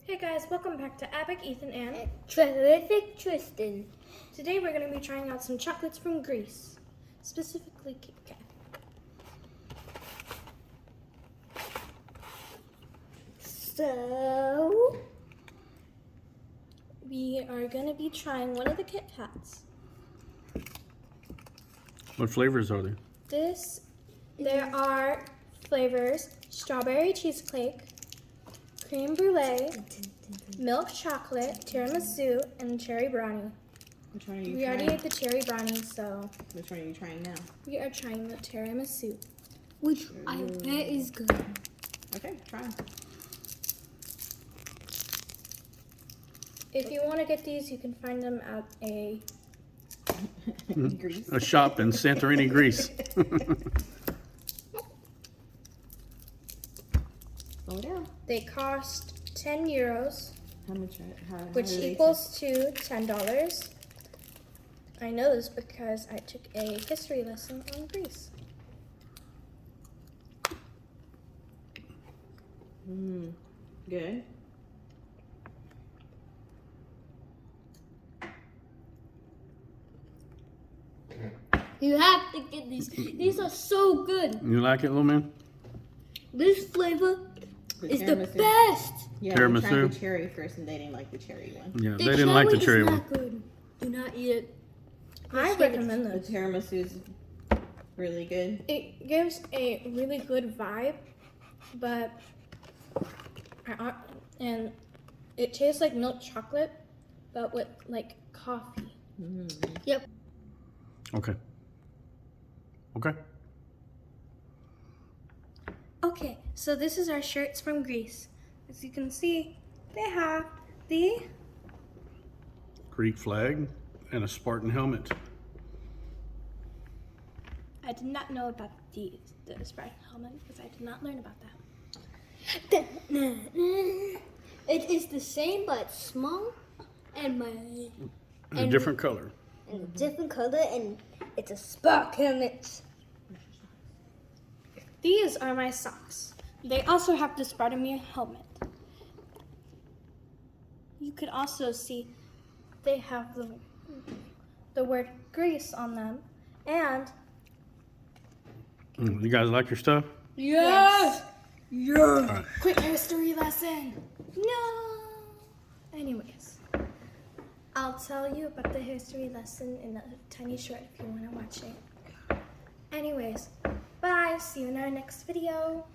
Hey guys, welcome back to Abic, Ethan, and Terrific Tristan. today we're going to be trying out some chocolates from Greece, specifically Kit Kat. So, We are going to be trying one of the Kit Kats. What flavors are there? There are flavors: strawberry cheesecake, cream brulee, milk chocolate, tiramisu, and cherry brownie. Which one are you We trying? already ate the cherry brownie, so Which one are you trying now? we are trying the tiramisu. which I bet is good. Okay, try 'em. If you want to get these, you can find them at a Grease. A shop in Santorini, Greece. Slow down. They cost 10 euros, How much? How which do they equals to $10. I know this because I took a history lesson on Greece. taste? Good. You have to get these. These are so good. You like it, little man? This flavor is the tiramisu. best. Yeah, we tried Tiramisu. the cherry first, and they didn't like the cherry one. Yeah, they didn't like the cherry is one. not good. Do not eat it. I Just get it. recommend The this. tiramisu is really good. It gives a really good vibe, but and it tastes like milk chocolate, but with like coffee. Yep. Okay. Okay. Okay, so this is our shirts from Greece. As you can see, they have the Greek flag and a Spartan helmet. I did not know about the Spartan helmet because I did not learn about that. It is the same but small and And a different color. and a different color, and it's a spark helmet. These are my socks. They also have the Spartan helmet. You could also see they have the word Greece on them, and You guys like your stuff? yes. Yeah. Quick history lesson. No. Anyways, I'll tell you about the history lesson in a tiny short if you want to watch it. Anyways, bye. See you in our next video.